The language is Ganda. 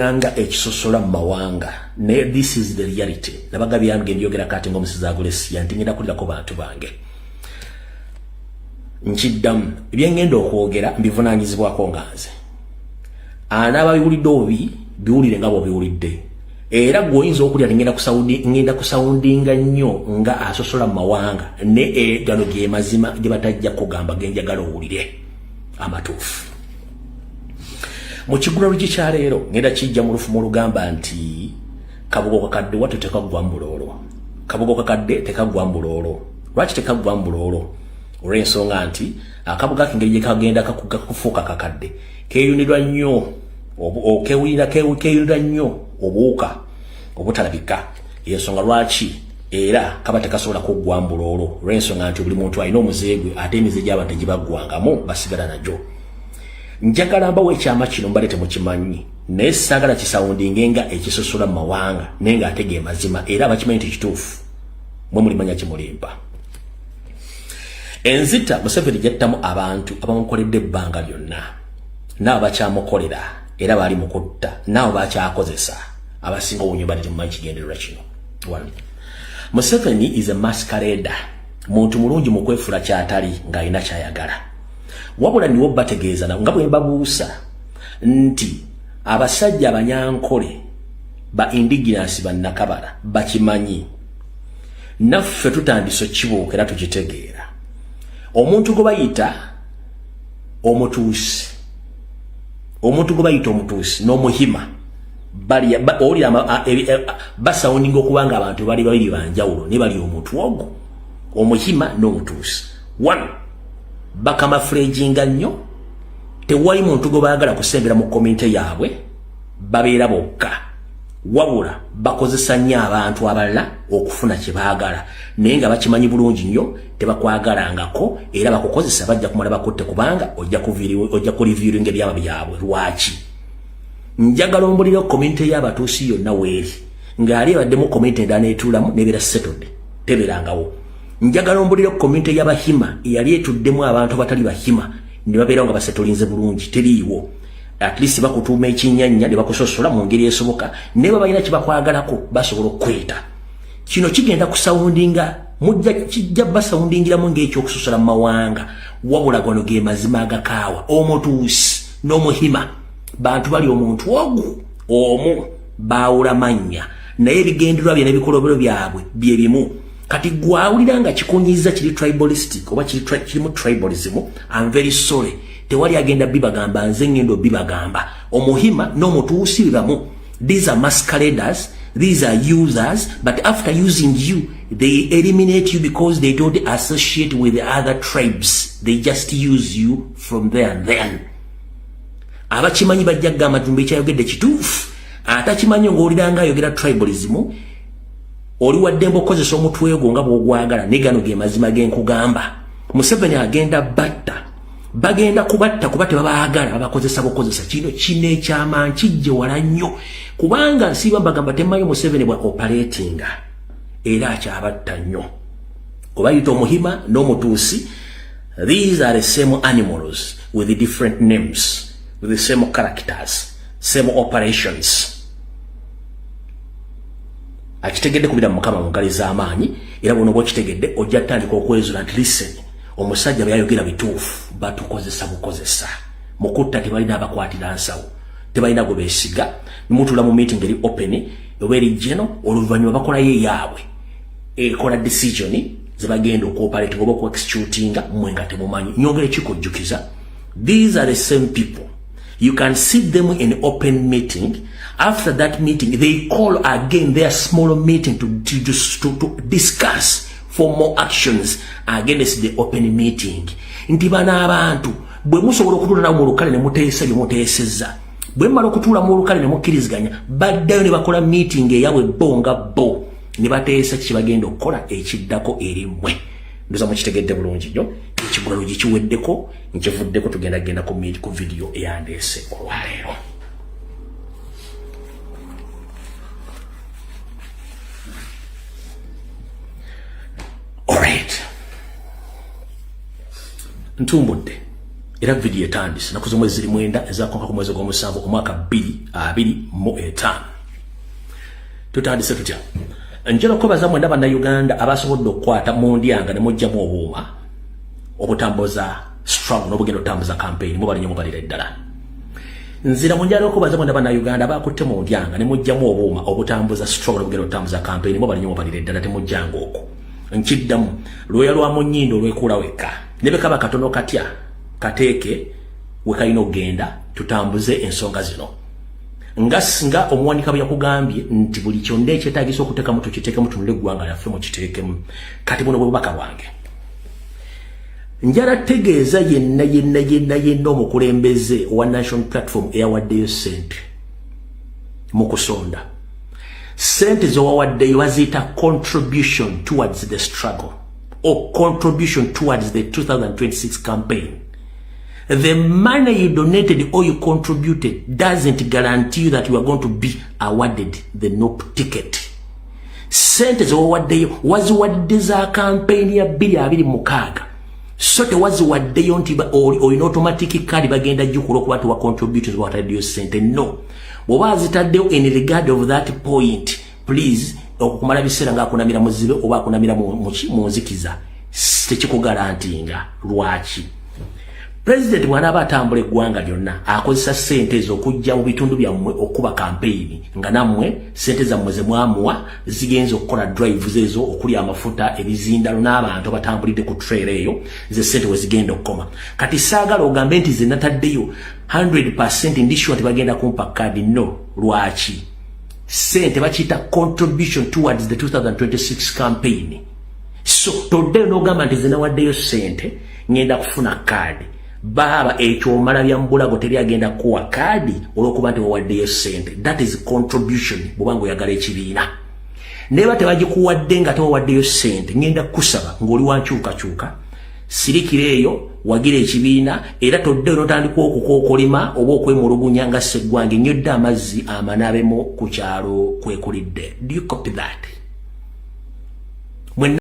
Anga ekisosola mawanga ne this is the reality nabaga byange njogera kati ngomusiza agulesi yantingenda kulira ko bantu bange nchiddam byengenda okwogera mbivunanyizibwa ko nganze anaba biwulidde obi biwulire ngabo biwulidde era goyinza okulya ngenda kusoundinga nnyo nga asosola mawanga ne gano ge mazima ge batajja kugamba genjagala owulire amatuufu mu kigulalo kya leero ngenda kijja mu lufumo olugamba nti kabugo kakadde watu tekagwa mbulolo kabugo kakadde tekagwa mbulolo lwaki tekagwa mbulolo olw'ensonga nti akabuga kengeri gye kagenda kakufuuka kakadde keeyunirwa nnyo keeyunirwa nnyo obuuka obutalabika ensonga lwaki era kaba tekasobola kuggwa mbulolo olw'ensonga nti buli muntu alina omuze gwe ate emize gy'abantu gibaggwangamu basigala nagyo njagala mbawo ekyama kino mbalete mukimanyi naye saagala kisoundinge nga ekisosola mu mawanga naye ng'ate ge mazima era abakimanyi nti kituufu mwe mulimanya kimulimba enzita Museveni jattamu abantu abamukoledde ebbanga lyonna n'abo bakyamukolera era baali mukutta n'abo bakyakozesa abasinga obunyo bali temumanyi kigendererwa kino Museveni is a masquerader muntu mulungi mu kwefula kyatali ng'alina kyayagala wabula niwo bategeeza nga bwe babuusa nti abasajja abanyankole ba indigenous bannakabala bakimanyi naffe tutandise kibuuka era tukitegeera omuntu gwe bayita omutuusi n'omuhima basawuninga okubanga abantu bali babiri banjawulo ne bali omuntu ogwo omuhima n'omutuusi bakamafurejinga nnyo tewali muntu gwe baagala kusembera mu komite yaabwe babeera bokka wabula bakozesa nnyo abantu abalala okufuna kye baagala naye nga bakimanyi bulungi nnyo tebakwagalangako era bakukozesa bajja kumala bakutte kubanga ojja kuliviringa ebyama byabwe lwaki njagala ombulira komite y'abatuusi yonna weeri ng'ali ebaddemu komite endala neetuulamu nebeera settled tebeerangawo njagala ombulira komite y'abahima eyali etuddemu abantu abatali bahima ne babeera nga basetulinze bulungi teriiwo at least bakutuuma ekinyanya ne bakusosola mu ngeri esoboka ne babalina kye bakwagalako basobola okweta kino kigenda kusawundinga kijja basawundingiramu ng'ekyokusosola mu mawanga wabula gano ge mazima agakaawa omutuusi n'omuhima bantu bali omuntu omu baawula mannya naye ebigendererwa bye n'ebikolobero byabwe bye bimu kati gwawulira nga kikunyiza kiri tribalistic oba kirimu tribalism I'm very sorry tewali agenda bibagamba nze ngendo bibagamba omuhima n'omutuusi bibamu these are masqueraders these are users but after using you they eliminate you because they don't associate with the other tribes they just use you from there and then abakimanyi bajja kugamba tumbe ekyayogedde kituufu atakimanyi ng'owulira nga ayogera tribalism oli waddembe okozesa omutwe gwo nga bw'ogwagala ne gano ge mazima genkugamba Museveni agenda batta bagenda kubatta kuba tebabaagala babakozesa bukozesa kino ekyama kijje wala nnyo kubanga nsiiba mbagamba temanyi Museveni bwa operatinga era akyabatta nnyo kubayita omuhima n'omutuusi these are the same animals with the different names with the same characters same operations akitegedde kubira mukama mungali z'amaanyi era bono bwokitegedde ojja tandika okwezula nti listen omusajja byayogera bituufu batukozesa bukozesa mukutta tebalina abakwatira nsawo tebalina gwe beesiga nimutula mu meeting eri open oba eri general oluvannyuma bakolayo eyaabwe ekola decision zebagenda okuoperating oba okuexecutinga mmwe nga temumanyi nyongere kikujjukiza these are the same people you can sit them in open meeting. After that meeting, they call again their small meeting to discuss for more actions against the open meeting. Nti bana abantu bwe musobola okutuula nawo mu lukale ne muteesa bye muteesezza bwe mmala okutuula mu lukale ne mukkiriziganya baddayo ne bakola meeting eyabwe bo nga bo ne bateesa kiki bagenda okukola ekiddako eri mmwe ndoza mukitegedde bulungi nnyo ekigulalo gye kiweddeko nkivuddeko tugenda ku video eyandeese olwaleero. Alright. Ntumbudde era video etandise nakuzo mwezi ziri mwenda ezakonka ku mwezi gw'omusanvu omwaka 2025 tutandise tutya njala kubaza mwenda bannayuganda abasobodde okukwata mu ndyanga ne mujjamu obuuma obutambuza strong n'obugendo obutambuza campaign mubalinyo mubalira ddala nzira munjala okubaza mwenda bannayuganda abakutte mu ndyanga ne mujjamu obuuma obutambuza strong n'obugendo obutambuza campaign mubalinyo mubalira ddala temujjanga okwo nkiddamu lwoya lwa munyindo olwekula wekka ne bekaba katono katya kateeke wekalina okugenda tutambuze ensonga zino nga omuwanika bwe yakugambye nti buli kyonna ekyetaagisa okuteekamu tukiteekemu tunule eggwanga lyaffe mukiteekemu kati buno bwe bubaka bwange njala tegeeza yenna omukulembeze wa national platform eyawaddeyo ssente mu kusonda ssente zowawaddeyo baziyita contribution towards the struggle or contribution towards the 2026 campaign. The money you donated or you contributed doesn't guarantee you that you are going to be awarded the NOP ticket. Sente zowawaddeyo waziwadde za campaign ya 2026 so tewaziwaddeyo nti olina automatic card bagenda jjukula okuba tiwa contributors wataddeyo sente no bw'oba zitaddeyo in regard of that point please okukumala biseera ng'akunamira muzibe oba akunamira mu nzikiza tekikugarantinga lwaki President bw'anaaba atambula eggwanga lyonna akozesa ssente ezo okujja mu bitundu byammwe okuba campaign nga nammwe ssente zammwe ze mwamuwa zigenza okukola drives ezo okuli amafuta ebizindalo n'abantu abatambulidde ku trail eyo ze ssente we zigenda okukoma kati saagala ogambe nti ze nataddeyo 100% ndisure nti bagenda kumpa kadi no lwaki ssente bakiyita contribution towards the 2026 campaign so toddeyo n'ogamba nti ze nawaddeyo ssente ngenda kufuna kadi baba ekyomala bya mbulago teri agenda kuwa kadi olwokuba nti wawaddeyo ssente that is contribution bw'obanga oyagala ekibiina neba tebagikuwadde nga tewawaddeyo ssente ngenda kusaba ng'oli wankyukakyuka sirikira eyo wagira ekibiina era toddeyo n'otandika okukookolima oba okwemulugunya nga sseggwange nnyodde amazzi amanaabemu ku kyalo kwekulidde do you copy that